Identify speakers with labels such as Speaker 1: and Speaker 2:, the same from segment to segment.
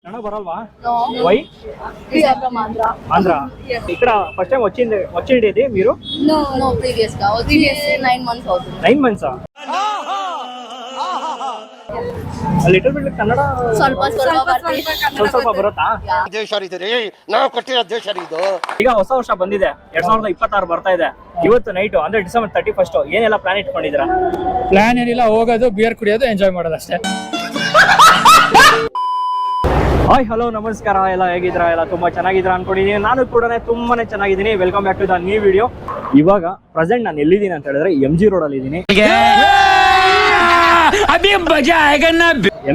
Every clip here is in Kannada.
Speaker 1: కన్నడ బరల్వా?
Speaker 2: No.
Speaker 1: Why?
Speaker 2: We are from Andhra.
Speaker 1: Andhra.
Speaker 2: Yes.
Speaker 1: ఇక్కడ ఫస్ట్ టైం వచ్చిండేది మీరు?
Speaker 2: No, previous గా. Previous 9 months అవుతుంది.
Speaker 1: 9 months. ಲಿಟಲ್ ಬಿಟ್ ಕನ್ನಡ
Speaker 2: ಸ್ವಲ್ಪ
Speaker 1: ಬರುತ್ತಾ?
Speaker 3: ದೇಶ ರೀ ನಾವು ಕೊಟ್ಟಿರೋ ದೇಶ ಇದು.
Speaker 1: ಈಗ ಹೊಸ ವರ್ಷ ಬಂದಿದೆ, 2026 ಬರ್ತಾ ಇದೆ. ಇವತ್ತು ನೈಟ್ ಅಂದ್ರೆ ಡಿಸೆಂಬರ್ 31 ಏನೆಲ್ಲ ಪ್ಲಾನ್ ಇಟ್ಕೊಂಡಿದ್ದೀರಾ?
Speaker 4: ಪ್ಲಾನ್ ಏನಿಲ್ಲ, ಹೋಗೋದು ಬಿಯರ್ ಕುಡಿಯೋದು ಎಂಜಾಯ್ ಮಾಡೋದು ಅಷ್ಟೇ.
Speaker 1: ಹಾಯ್ ಹಲೋ ನಮಸ್ಕಾರ, ಎಲ್ಲ ಹೇಗಿದ್ದೀರಾ? ಎಲ್ಲ ತುಂಬಾ ಚೆನ್ನಾಗಿದ್ದೀರಾ ಅನ್ಕೊಂಡಿದ್ದೀನಿ. ನಾನು ಕೂಡ ತುಂಬಾನೇ ಚೆನ್ನಾಗಿದ್ದೀನಿ. Welcome back to the new video. ಇವಾಗ ಪ್ರೆಸೆಂಟ್ ನಾನು ಎಲ್ಲಿದ್ದೀನಿ ಅಂತ ಹೇಳಿದ್ರೆ MG ರೋಡ್ ಅಲ್ಲಿ ಇದ್ದೀನಿ.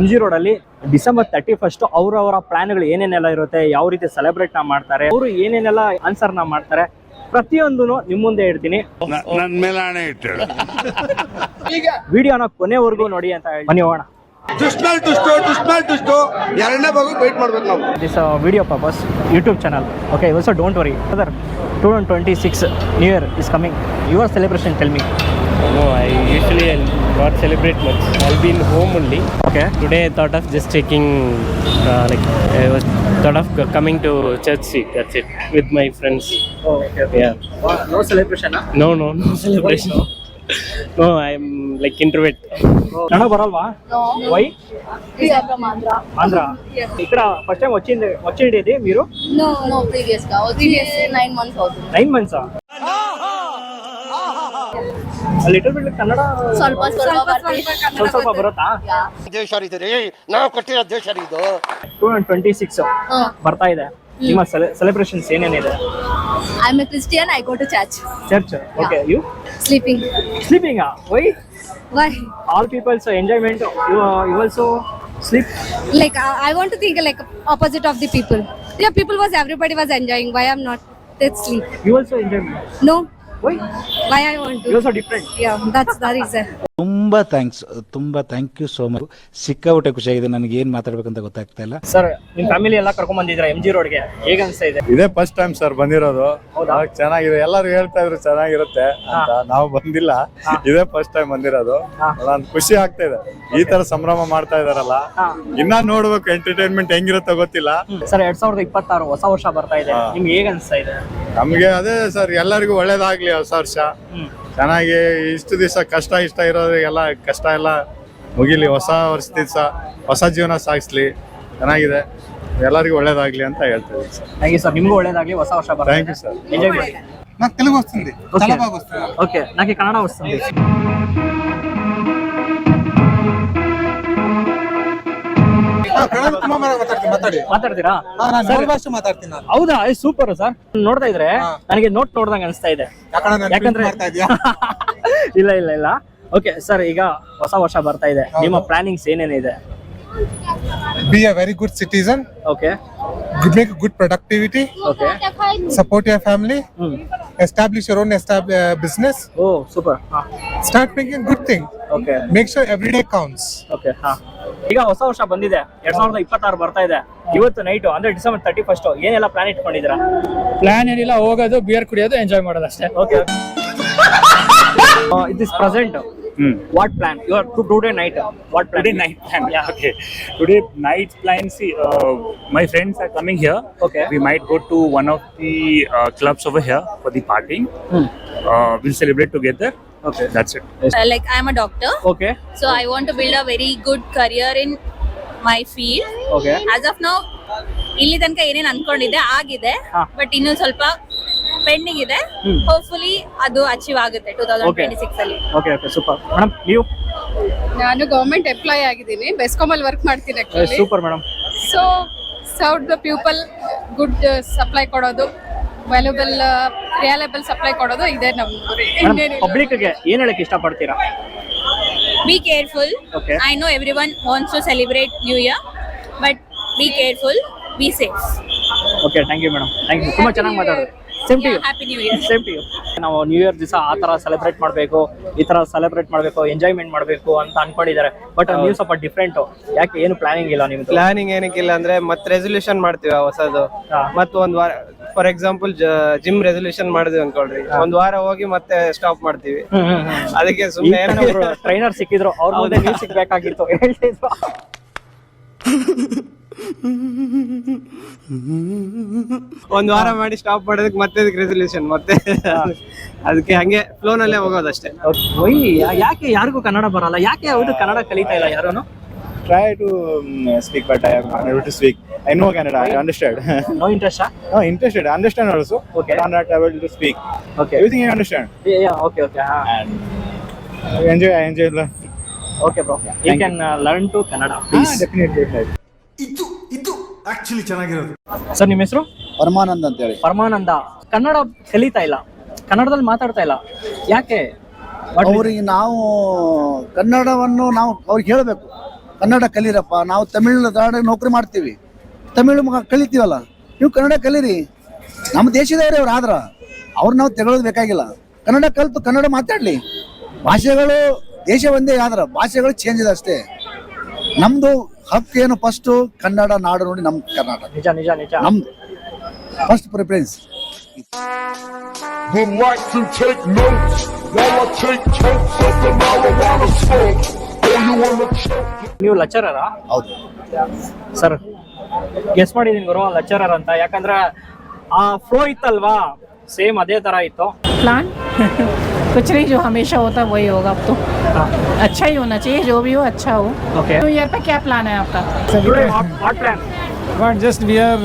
Speaker 1: MG ರೋಡ್ ಅಲ್ಲಿ ಡಿಸೆಂಬರ್ 31 ಅವರವರ ಪ್ಲಾನ್ಗಳು ಏನೇನೆಲ್ಲ ಇರುತ್ತೆ, ಯಾವ ರೀತಿ ಸೆಲೆಬ್ರೇಟ್ ಮಾಡ್ತಾರೆ, ಅವರು ಏನೇನೆಲ್ಲ ಆನ್ಸರ್ ಮಾಡ್ತಾರೆ, ಪ್ರತಿಯೊಂದು ನಿಮ್ಮ ಮುಂದೆ ಇಡ್ತೀನಿ. ವಿಡಿಯೋನ ಕೊನೆವರೆಗೂ ನೋಡಿ ಅಂತ ಹೇಳಿ ಬನ್ನಿ ಹೋಗೋಣ.
Speaker 3: ಎರಡನೇ ಭಾಗ ವೇಟ್ ಮಾಡ್ಬೇಕು ನಾವು.
Speaker 1: This video purpose YouTube channel. Okay, also don't worry other 2026 new year is coming. Your celebration tell me.
Speaker 5: No, I usually not celebrate much. I'll be in home only.
Speaker 1: Okay.
Speaker 5: Today I thought of just taking, I was thought of coming to church street. That's it, with my friends.
Speaker 1: Oh, okay.
Speaker 5: Yeah.
Speaker 1: No celebration?
Speaker 5: No celebration. No, I'm like introvert.
Speaker 1: Kannada ಬರಲ್ವಾ?
Speaker 2: No.
Speaker 1: Why?
Speaker 2: We are from Andhra.
Speaker 1: Andhra.
Speaker 2: Yes.
Speaker 1: ఇక్కడ ఫస్ట్ టైం వచ్చిండేది మీరు?
Speaker 2: No, previous గా. Previous 9 months అవుతుంది.
Speaker 1: 9 months. ಲಿಟಲ್ ಬಿಟ್ ಕನ್ನಡ ಸ್ವಲ್ಪ ಬರುತ್ತಾ?
Speaker 3: ದೇಶ ರೀ ನಾವು ಕೊಟ್ಟಿರೋ ದೇಶ ಇದು.
Speaker 1: 2026 ಬರ್ತಾ ಇದೆ. ನಿಮ್ಮ ಸೆಲೆಬ್ರೇಷನ್ಸ್ ಏನೇನಿದೆ?
Speaker 2: I'm a Christian. I go to church.
Speaker 1: Church. Okay. You
Speaker 2: Sleeping.
Speaker 1: Sleeping? Why?
Speaker 2: Why?
Speaker 1: All peoples enjoyment, you also sleep?
Speaker 6: Like I want to think like opposite of the people. Yeah, everybody was enjoying. Why I'm not? Let's sleep.
Speaker 1: You also enjoyment?
Speaker 6: No.
Speaker 1: Why?
Speaker 6: Why I want to?
Speaker 1: You also different?
Speaker 6: Yeah, that's the reason.
Speaker 7: ತುಂಬಾ ಥ್ಯಾಂಕ್ ಯು ಸೋ ಮಚ್. ಸಿಕ್ಕಾಬಿಟ್ಟೆ ಖುಷಿಯಾಗಿದೆ. ನನಗೆ ಏನ್ ಮಾತಾಡ್ಬೇಕಂತ ಗೊತ್ತಾಗ್ತಾ ಇಲ್ಲ.
Speaker 1: ಸರ್, ನಿಮ್ ಫ್ಯಾಮಿಲಿ ಎಲ್ಲ ಕರ್ಕೊಂಡ್ ಬಂದಿದ್ರ MG ರೋಡ್ಗೆ, ಹೇಗ ಅನ್ಸ್ತಾ ಇದೆ?
Speaker 8: ಇದೇ ಫಸ್ಟ್ ಟೈಮ್ ಸರ್ ಬಂದಿರೋದು. ಚೆನ್ನಾಗಿದೆ, ಎಲ್ಲರೂ ಹೇಳ್ತಾ ಇದ್ರು ಚೆನ್ನಾಗಿರುತ್ತೆ ಅಂತ. ನಾವು ಬಂದಿಲ್ಲ, ಇದೇ ಫಸ್ಟ್ ಟೈಮ್ ಬಂದಿರೋದು. ನಾನು ಖುಷಿ ಆಗ್ತಾ ಇದೆ. ಈ ತರ ಸಂಭ್ರಮ ಮಾಡ್ತಾ ಇದಾರಲ್ಲ, ಇನ್ನ ನೋಡ್ಬೇಕು ಎಂಟರ್ಟೈನ್ಮೆಂಟ್ ಹೆಂಗಿರುತ್ತೋ ಗೊತ್ತಿಲ್ಲ.
Speaker 1: ಸರ್, 2026 ಹೊಸ ವರ್ಷ ಬರ್ತಾ ಇದೆ, ನಿಮ್ಗೆ ಹೇಗ ಅನ್ಸ್ತಾ ಇದೆ?
Speaker 8: ನಮ್ಗೆ ಅದೇ ಸರ್, ಎಲ್ಲರಿಗೂ ಒಳ್ಳೇದಾಗ್ಲಿ ಹೊಸ ವರ್ಷ. ಚೆನ್ನಾಗಿ ಇಷ್ಟು ದಿವಸ ಕಷ್ಟ ಇಷ್ಟ ಇರೋರಿಗೆಲ್ಲ ಕಷ್ಟ ಎಲ್ಲ ಮುಗಿಲಿ. ಹೊಸ ವರ್ಷ ದಿವಸ ಹೊಸ ಜೀವನ ಸಾಗಿಸ್ಲಿ. ಚೆನ್ನಾಗಿದೆ, ಎಲ್ಲರಿಗೂ ಒಳ್ಳೇದಾಗ್ಲಿ ಅಂತ ಹೇಳ್ತೀವಿ ಸರ್.
Speaker 1: ಥ್ಯಾಂಕ್ ಯು ಸರ್, ನಿಮ್ಗೂ ಒಳ್ಳೇದಾಗ್ಲಿ. ಹೊಸ ವರ್ಷ ಬರ್ತಾ
Speaker 8: ಥ್ಯಾಂಕ್
Speaker 1: ಇದೆ,
Speaker 8: ಯು ಸರ್.
Speaker 1: ಎಂಜಾಯ್ ಮಾಡಿ.
Speaker 8: నాకు తెలుగు వస్తుంది, చాలా బాగా వస్తుంది.
Speaker 1: ఓకే, నాకు కన్నడ వస్తుంది. ಮಾತಾಡ್ತೀರಾ? ಹೌದಾ? Super sir. ನೋಡ್ತಾ ಇದ್ರೆ ನನಗೆ ನೋಡ್ದಂಗ ಅನಿಸ್ತಾ ಇದೆ. ಯಾಕಂದ್ರೆ ಇಲ್ಲ. ಓಕೆ ಸರ್, ಈಗ ಹೊಸ ವರ್ಷ ಬರ್ತಾ ಇದೆ, ನಿಮ್ಮ ಪ್ಲಾನಿಂಗ್ಸ್ ಏನೇನಿದೆ?
Speaker 9: Be a very good citizen.
Speaker 1: Okay.
Speaker 9: Make good productivity.
Speaker 1: Okay.
Speaker 9: Support your family. Establish your own business.
Speaker 1: Oh, super.
Speaker 9: Start making good things.
Speaker 1: Okay.
Speaker 9: Make sure every day counts.
Speaker 1: Okay. ಈಗ ಹೊಸ ವರ್ಷ ಬಂದಿದೆ, 2026 ಬರ್ತಾ ಇದೆ. ಇವತ್ತು ನೈಟ್ ಅಂದ್ರೆ ಡಿಸೆಂಬರ್ 31 ಏನೆಲ್ಲ ಪ್ಲಾನ್ ಇಟ್ಕೊಂಡಿದ್ದೀರಾ?
Speaker 4: ಪ್ಲಾನ್ ಏನಿಲ್ಲ, ಹೋಗೋದು ಬಿಯರ್ ಕುಡಿಯೋದು ಎಂಜಾಯ್ ಮಾಡೋದು ಅಷ್ಟೇ.
Speaker 1: Okay. It is present. What plan? You are today night. What plan?
Speaker 10: Today night plan. Yeah. Okay. Today night plan. See, my friends are coming here.
Speaker 1: Okay.
Speaker 10: We might go to one of the clubs over here for the partying. We'll celebrate together.
Speaker 1: Okay.
Speaker 10: That's it.
Speaker 11: Like I'm a doctor.
Speaker 1: Okay.
Speaker 11: So I want to build a very good career in my field.
Speaker 1: Okay.
Speaker 11: As of now, ಇಲ್ಲಿ ತನಕ ಏನೇನು ಅನ್ಕೊಂಡಿದ್ದೆ ಆಗಿದೆ, ಬಟ್ ಇನ್ನು ಸ್ವಲ್ಪ ಪೆಂಡಿಂಗ್ ಇದೆ. ಹೋಪ್ಫುಲಿ ಅದು ಅಚೀವ್ ಆಗುತ್ತೆ 2026 ಅಲ್ಲಿ.
Speaker 1: Okay, super madam. ನೀವು?
Speaker 6: ನಾನು ಗವರ್ಮೆಂಟ್ ಎಂಪ್ಲಾಯ್ ಆಗಿದ್ದೀನಿ, ಬೆಸ್ಕಾಮ್ ಅಲ್ಲಿ ವರ್ಕ್ ಮಾಡ್ತೀನಿ actually.
Speaker 1: Super madam.
Speaker 6: So serve the people, good supply ಕೊಡೋದು, ವ್ಯಾಲ್ಯೂಬಲ್ ರಿಯಲಬಲ್ ಸಪ್ಲೈ ಕೊಡೋದು ಇದೆ ನಮ್ಮ
Speaker 1: ಪಬ್ಲಿಕ್ ಗೆ ಏನ್ ಹೇಳಕ್ ಇಷ್ಟಪಡ್ತೀರಾ?
Speaker 11: Be careful.
Speaker 1: Okay.
Speaker 11: I know everyone wants to celebrate New Year, but be careful, be safe.
Speaker 1: Okay, thank you madam. Thank you, ತುಂಬಾ ಚೆನ್ನಾಗಿ ಮಾತಾಡೋದು. Same to you.
Speaker 11: Happy New Year.
Speaker 1: Same to you. ನಾವು ನ್ಯೂ ಇಯರ್ ದಿವಸ ಆ ತರ ಸೆಲೆಬ್ರೇಟ್ ಮಾಡಬೇಕು, ಈ ತರ ಸೆಲೆಬ್ರೇಟ್ ಮಾಡಬೇಕು, ಎಂಜಾಯ್ಮೆಂಟ್ ಮಾಡಬೇಕು ಅಂತ ಅನ್ಕೊಂಡಿದ್ದಾರೆ. ಬಟ್ ನೀವು ಸ್ವಲ್ಪ ಡಿಫ್ರೆಂಟ್. ಯಾಕೆ, ಏನು ಪ್ಲಾನಿಂಗ್ ಇಲ್ಲ ನಿಮ್ದು?
Speaker 5: ಪ್ಲಾನಿಂಗ್ ಏನಕ್ಕಿಲ್ಲ ಅಂದ್ರೆ, ಮತ್ತೆ ರೆಸೊಲ್ಯೂಷನ್ ಮಾಡ್ತೀವಿ ಹೊಸದು. ಮತ್ತೆ ಒಂದ್ ವಾರ, ಫಾರ್ ಎಕ್ಸಾಂಪಲ್ ಜಿಮ್ ರೆಸೊಲ್ಯೂಷನ್ ಮಾಡಿದ್ವಿ ಅನ್ಕೊಳ್ರಿ, ಒಂದ್ ವಾರ ಹೋಗಿ ಮತ್ತೆ ಸ್ಟಾಪ್ ಮಾಡ್ತೀವಿ. ಅದಕ್ಕೆ ಸುಮ್ಮನೆ
Speaker 1: ಟ್ರೈನರ್ ಸಿಕ್ಕಿದ್ರು, ಅವ್ರ ಮುಂದೆ ನೀವು ಸಿಗ್ಬೇಕಾಗಿತ್ತು. ಹೇಳ್ತಿದ್ರು
Speaker 5: ಒಂದ್ ವಾರ ಮಾಡಿ ಸ್ಟಾಪ್ ಮಾಡೋದಕ್ಕೆ ಮತ್ತೆ ಅದಕ್ಕೆ ರೆಸಲ್ಯೂಷನ್ ಮತ್ತೆ ಅದಕ್ಕೆ ಹಂಗೆ ಫ್ಲೋ ನಲ್ಲೇ ಹೋಗೋದಷ್ಟೇ.
Speaker 1: ಯಾಕೆ ಯಾರಿಗೂ ಕನ್ನಡ ಬರಲ್ಲ? ಯಾಕೆ ಹೌದು ಕನ್ನಡ ಕಲಿತಾ ಇಲ್ಲ ಯಾರು?
Speaker 8: Try to speak, but I am unable to speak. I know Kannada. I understand.
Speaker 1: No interest?
Speaker 8: No, interested. I understand also.
Speaker 1: Okay.
Speaker 8: But I'm not able to speak.
Speaker 1: Okay.
Speaker 8: Everything I understand.
Speaker 1: Yeah. Okay.
Speaker 8: And I enjoy learn.
Speaker 1: Okay, bro. You can learn to Kannada, please.
Speaker 8: Definitely.
Speaker 9: ಇದು ಆಕ್ಚುಲಿ ಚೆನ್ನಾಗಿರೋದು.
Speaker 1: ಸರ್, ನಿಮ್ಮ ಹೆಸರು?
Speaker 12: ಪರಮಾನಂದ ಅಂತ ಹೇಳಿ.
Speaker 1: ಪರಮಾನಂದ. ಕನ್ನಡ ಕಲಿತಾ ಇಲ್ಲ, ಕನ್ನಡದಲ್ಲಿ ಮಾತಾಡ್ತಾ ಇಲ್ಲ, ಯಾಕೆ?
Speaker 12: ಅವ್ರಿಗೆ ನಾವು ಕನ್ನಡವನ್ನು ನಾವು ಅವ್ರಿಗೆ ಹೇಳಬೇಕು, ಕನ್ನಡ ಕಲೀರಪ್ಪ. ನಾವು ತಮಿಳ್ನಾಡು ನೌಕರಿ ಮಾಡ್ತೀವಿ, ತಮಿಳು ಕಲಿತೀವಲ್ಲ, ನೀವು ಕನ್ನಡ ಕಲೀರಿ. ನಮ್ಮ ದೇಶದವ್ರೆ ಅವ್ರು ಆದ್ರ ಅವ್ರು ನಾವು ತೆಗೊಳ್ಳೋದು ಬೇಕಾಗಿಲ್ಲ. ಕನ್ನಡ ಕಲಿತು ಕನ್ನಡ ಮಾತಾಡ್ಲಿ. ಭಾಷೆಗಳು ದೇಶ ಒಂದೇ ಆದ್ರ ಭಾಷೆಗಳು ಚೇಂಜ್ ಇದೆ ಅಷ್ಟೇ. ನಮ್ದು ಹಕ್ಕು ಏನು ಫಸ್ಟ್ ಕನ್ನಡ ನಾಡು ನೋಡಿ ನಮ್ ಕರ್ನಾಟಕ.
Speaker 1: ನಿಜ
Speaker 12: ನಮ್ದು ಫಸ್ಟ್ ಪ್ರಿಫರೆನ್ಸ್.
Speaker 1: ನೀವು ಲೆಕ್ಚರರಾ?
Speaker 12: ಹೌದು
Speaker 1: ಸರ್, ಗೆಸ್ ಮಾಡಿದೀನಿ ಗುರು ಲೆಕ್ಚರರ್ ಅಂತ. ಯಾಕಂದ್ರೆ ಆ ಫ್ಲೋ ಇತ್ತಲ್ವಾ, ಸೇಮ್ ಅದೇ ತರ ಇತ್ತು.
Speaker 13: प्लान कुछ नहीं, जो हमेशा होता है वही होगा अब तो. अच्छा ही होना चाहिए, जो भी हो अच्छा हो.
Speaker 1: Okay.
Speaker 13: तो ईयर पे क्या प्लान है आपका?
Speaker 1: What plan?
Speaker 4: But just we are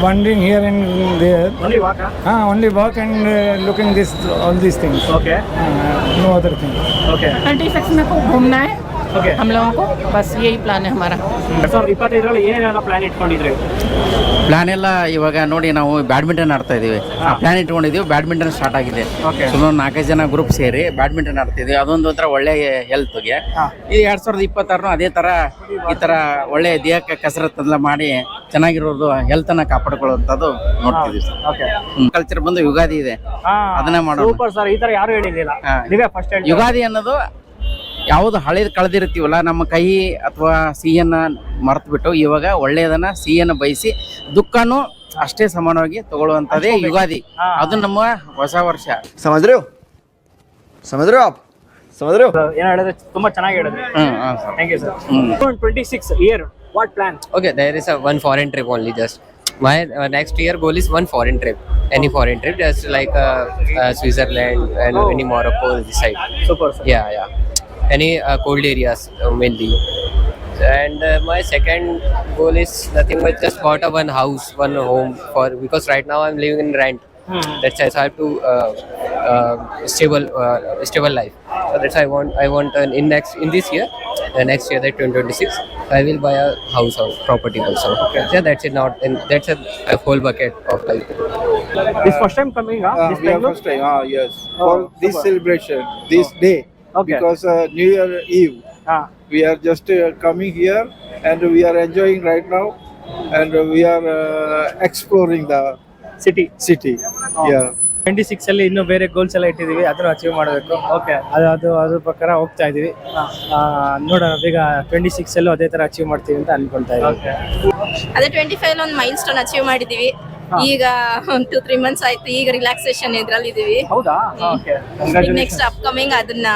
Speaker 4: wandering here and there.
Speaker 1: Only walk?
Speaker 4: Only walk and looking all these things.
Speaker 1: Okay.
Speaker 4: No other thing.
Speaker 1: Okay.
Speaker 13: 26 में खूब घूमना है
Speaker 1: Okay.
Speaker 13: हम लोगों को, बस यही प्लान है हमारा.
Speaker 1: 2025 ಏನೇನೆಲ್ಲ ಪ್ಲಾನ್ ಇಟ್ಕೊಂಡಿದ್ರಿ?
Speaker 14: ಪ್ಲಾನ್ ಎಲ್ಲ ಇವಾಗ ನೋಡಿ, ನಾವು ಬ್ಯಾಡ್ಮಿಂಟನ್ ಆಡ್ತಾ ಇದೀವಿ. ಪ್ಲಾನ್ ಇಟ್ಕೊಂಡಿದೀವಿ, ಬ್ಯಾಡ್ಮಿಂಟನ್ ಸ್ಟಾರ್ಟ್ ಆಗಿದೆ. ಸುಮಾರು 4 ಜನ ಗ್ರೂಪ್ ಸೇರಿ ಬ್ಯಾಡ್ಮಿಂಟನ್ ಆಡ್ತಿದ್ವಿ. ಅದೊಂದು ಒಂಥರ ಒಳ್ಳೆ ಹೆಲ್ತ್ಗೆ. ಈ 2026 ಅದೇ ತರ ಈ ತರ ಒಳ್ಳೆ ದೇಹಕ್ಕೆ ಕಸರತ್ತೆಲ್ಲ ಮಾಡಿ ಚೆನ್ನಾಗಿರೋದು ಹೆಲ್ತ್ ಅನ್ನ ಕಾಪಾಡ್ಕೊಳ್ಳುವಂಥದ್ದು ನೋಡ್ತಿದ್ವಿ ಸರ್. ಕಲ್ಚರ್ ಬಂದು ಯುಗಾದಿ ಇದೆ, ಅದನ್ನ ಮಾಡೋಣ.
Speaker 1: ಸೂಪರ್ ಸರ್, ಈ ತರ ಯಾರು ಹೇಳಿರ್ಲಿಲ್ಲ, ನೀವೇ ಫಸ್ಟ್ ಹೇಳಿ.
Speaker 14: ಯುಗಾದಿ ಅನ್ನೋದು ಯಾವ್ದು ಹಳೇದು ಕಳೆದಿರ್ತೀವಲ್ಲ, ನಮ್ಮ ಕೈ ಅಥವಾ ಸಿಹಿಯನ್ನ ಮರೆತು ಬಿಟ್ಟು ಇವಾಗ ಒಳ್ಳೆಯದನ್ನ ಸಿಹಿಯನ್ನ ಬಯಸಿ ದುಃಖನೂ ಅಷ್ಟೇ ಸಮಾನವಾಗಿ ತಗೊಳ್ಳುವಂತದೇ ಯುಗಾದಿ. ಅದು ನಮ್ಮ ಹೊಸ ವರ್ಷ.
Speaker 12: ಸಮಜ್ರು
Speaker 1: ಏನು ಹೇಳಿದ್ರೆ ತುಂಬಾ ಚೆನ್ನಾಗಿ ಹೇಳಿದ್ರಿ. Thank you sir. 26 year, what plan?
Speaker 5: Okay, there is one foreign trip only. Just my next year goal is one foreign trip. Any foreign trip, just like Switzerland and any Morocco this side.
Speaker 1: Super sir.
Speaker 5: Yeah. Any cold areas mainly. And my second goal is nothing but just bought one house, one home because right now I'm living in rent. That's why I have to stable life. So that's why I want in this year, the next year, that 2026, I will buy a house or property also. Okay. Yeah, that's it. Not and that's a whole bucket of life.
Speaker 1: This first time coming, this
Speaker 8: We are first time. Yes. For this celebration, this day.
Speaker 1: Okay.
Speaker 8: Because New Year Eve, we are just coming here and we are enjoying right now, and we are exploring the city. Yeah.
Speaker 4: 26 ಅಲ್ಲಿ ಇನ್ನೂ ಬೇರೆ ಗೋಲ್ಸ್ ಎಲ್ಲ ಇಟ್ಟಿದೀವಿ, ಅದನ್ನು ಅಚೀವ್ ಮಾಡಬೇಕು.
Speaker 1: ಓಕೆ.
Speaker 4: ಅದ್ರ ಪ್ರಕಾರ ಹೋಗ್ತಾ ಇದೀವಿ. ನೋಡೋಣ, ಈಗ 26 ಅಲ್ಲೂ ಅದೇ ತರ ಅಚೀವ್ ಮಾಡ್ತೀವಿ ಅಂತ ಅನ್ಕೊಂತಾ ಇದೀವಿ.
Speaker 11: ಅದೇ 25 ಒಂದು ಮೈಲ್ ಸ್ಟೋನ್ ಅಚೀವ್ ಮಾಡಿದೀವಿ. ಈಗ 2-3 ಮಂತ್ಸ್ ಆಯ್ತು, ಈಗ ರಿಲ್ಯಾಕ್ಸೇಷನ್ ಇದ್ರಲ್ಲಿ ಇದೀವಿ.
Speaker 1: ಹೌದಾ? ಓಕೆ.
Speaker 11: ನೆಕ್ಸ್ಟ್ ಅಪ್ಕಮಿಂಗ್ ಅದನ್ನ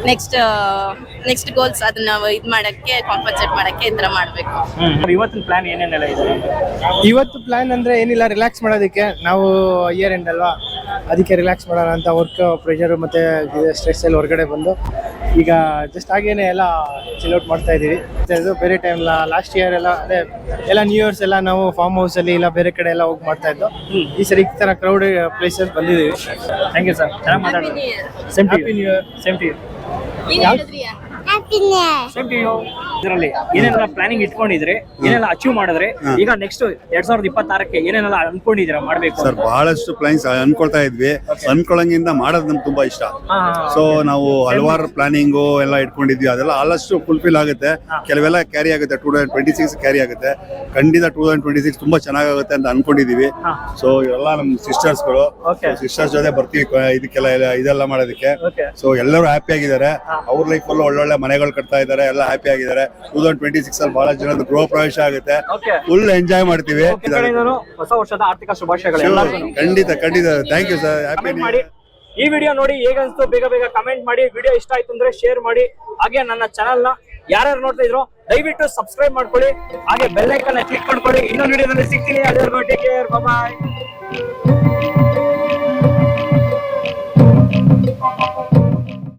Speaker 11: ನೆಕ್ಸ್ಟ್ ಗೋಲ್ಸ್ ಅದನ್ನ ಇದು ಮಾಡಕ್ಕೆ, ಕಾಂಪನ್ಸೇಟ್ ಮಾಡಕ್ಕೆ ಈ ತರ ಮಾಡ್ಬೇಕು.
Speaker 1: ಇವತ್ತಿನ ಪ್ಲಾನ್ ಏನೇನೆಲ್ಲ ಇದೆ?
Speaker 4: ಇವತ್ತು ಪ್ಲಾನ್ ಅಂದ್ರೆ ಏನಿಲ್ಲ, ರಿಲ್ಯಾಕ್ಸ್ ಮಾಡೋದಕ್ಕೆ. ನಾವು ಇಯರ್ ಎಂಡ್ ಅಲ್ವಾ, ಅದಕ್ಕೆ ರಿಲ್ಯಾಕ್ಸ್ ಮಾಡೋಣ ಅಂತ ವರ್ಕ್ ಪ್ರೆಷರ್ ಮತ್ತೆ ಸ್ಟ್ರೆಸ್ ಎಲ್ಲ ಹೊರಗಡೆ ಬಂದು ಈಗ ಜಸ್ಟ್ ಹಾಗೇನೆ ಎಲ್ಲ ಚಿಲ್ ಔಟ್ ಮಾಡ್ತಾ ಇದೀವಿ. ಅದು ಬೇರೆ ಟೈಮ್ ಲಾಸ್ಟ್ ಇಯರ್ ಎಲ್ಲ ಅದೇ ಎಲ್ಲ ನ್ಯೂ ಇಯರ್ಸ್ ಎಲ್ಲ ನಾವು ಫಾರ್ಮ್ ಹೌಸ್ ಅಲ್ಲಿ ಇಲ್ಲ ಬೇರೆ ಕಡೆ ಎಲ್ಲ ಹೋಗಿ ಮಾಡ್ತಾ ಇದ್ದು. ಈ ಸರಿ ಈ ತರ ಕ್ರೌಡ್ ಪ್ಲೇಸಸ್ ಬಂದಿದ್ದೀವಿ.
Speaker 1: ಥ್ಯಾಂಕ್ ಯು ಸರ್, ಚೆನ್ನಾಗಿ ಮಾತಾಡಿದ್ರಿ. Happy new year. Same to you. ಇದರಲ್ಲಿ ಏನೆಲ್ಲ ಪ್ಲಾನಿಂಗ್ ಇಟ್ಕೊಂಡಿದ್ರೆ, ಏನೆಲ್ಲ ಅಚೀವ್ ಮಾಡಿದ್ರೆ, ಈಗ ನೆಕ್ಸ್ಟ್ 2026ಕ್ಕೆ ಏನೇನೆಲ್ಲ ಅನ್ಕೊಂಡಿದ್ದೀರಾ ಮಾಡ್ಬೇಕು?
Speaker 8: ಸರ್, ಬಹಳಷ್ಟು ಪ್ಲಾನ್ಸ್ ಅನ್ಕೊಳ್ತಾ ಇದ್ವಿ. ಅನ್ಕೊಳ್ಳಂಗಿಂದ ಮಾಡೋದು ನಮ್ಗೆ ತುಂಬಾ ಇಷ್ಟ. ಸೊ ನಾವು ಹಲವಾರು ಪ್ಲಾನಿಂಗು ಎಲ್ಲ ಇಟ್ಕೊಂಡಿದ್ವಿ, ಅದೆಲ್ಲ ಆಲ್ಮೋಸ್ಟ್ ಫುಲ್ಫಿಲ್ ಆಗುತ್ತೆ. ಕೆಲವೆಲ್ಲ ಕ್ಯಾರಿ ಆಗುತ್ತೆ, 2026 ಕ್ಯಾರಿ ಆಗುತ್ತೆ. ಖಂಡಿತ 2026 ತುಂಬಾ ಚೆನ್ನಾಗುತ್ತೆ ಅಂತ ಅನ್ಕೊಂಡಿದೀವಿ. ಸೊ ಇವೆಲ್ಲ ನಮ್ ಸಿಸ್ಟರ್ಸ್ಗಳು, ಸಿಸ್ಟರ್ಸ್ ಜೊತೆ ಬರ್ತೀವಿ ಇದೆಲ್ಲ ಮಾಡೋದಕ್ಕೆ. ಸೊ ಎಲ್ಲರೂ ಹ್ಯಾಪಿ ಆಗಿದ್ದಾರೆ, ಅವ್ರ ಲೈಫ್ ಅಲ್ಲೂ ಒಳ್ಳೊಳ್ಳೆ ಮನೆಗಳು ಕಟ್ತಾ ಇದ್ದಾರೆ, ಎಲ್ಲ ಹ್ಯಾಪಿ ಆಗಿದ್ದಾರೆ. 2026 ಅಲ್ಲಿ ಬಹಳ ಜನದ ಗೃಹ ಪ್ರವೇಶ ಆಗುತ್ತೆ, ಫುಲ್ ಎಂಜಾಯ್ ಮಾಡ್ತೀವಿ.
Speaker 1: ಹೊಸ ವರ್ಷದ ಆರ್ಥಿಕ ಶುಭಾಶಯಗಳು.
Speaker 8: ಖಂಡಿತ ಥ್ಯಾಂಕ್ ಯು ಸರ್. ಹ್ಯಾಪಿ
Speaker 1: ಮಾಡಿ. ಈ ವಿಡಿಯೋ ನೋಡಿ ಹೇಗನ್ಸ್ತು ಬೇಗ ಕಮೆಂಟ್ ಮಾಡಿ. ವಿಡಿಯೋ ಇಷ್ಟ ಆಯ್ತು ಅಂದ್ರೆ ಶೇರ್ ಮಾಡಿ. ಹಾಗೆ ನನ್ನ ಚಾನಲ್ ನ ಯಾರ್ಯಾರು ನೋಡ್ತಾ ಇದ್ರು ದಯವಿಟ್ಟು ಸಬ್ಸ್ಕ್ರೈಬ್ ಮಾಡ್ಕೊಳ್ಳಿ, ಹಾಗೆ ಬೆಲ್ ಐಕಾನ್ ಕ್ಲಿಕ್ ಮಾಡ್ಕೊಳ್ಳಿ. ಇನ್ನೊಂದು ವಿಡಿಯೋದಲ್ಲಿ ಸಿಗ್ತೀನಿ. ಅಲ್ಲಿವರೆಗೂ ಟೇಕ್ ಕೇರ್, ಬಾಯ್.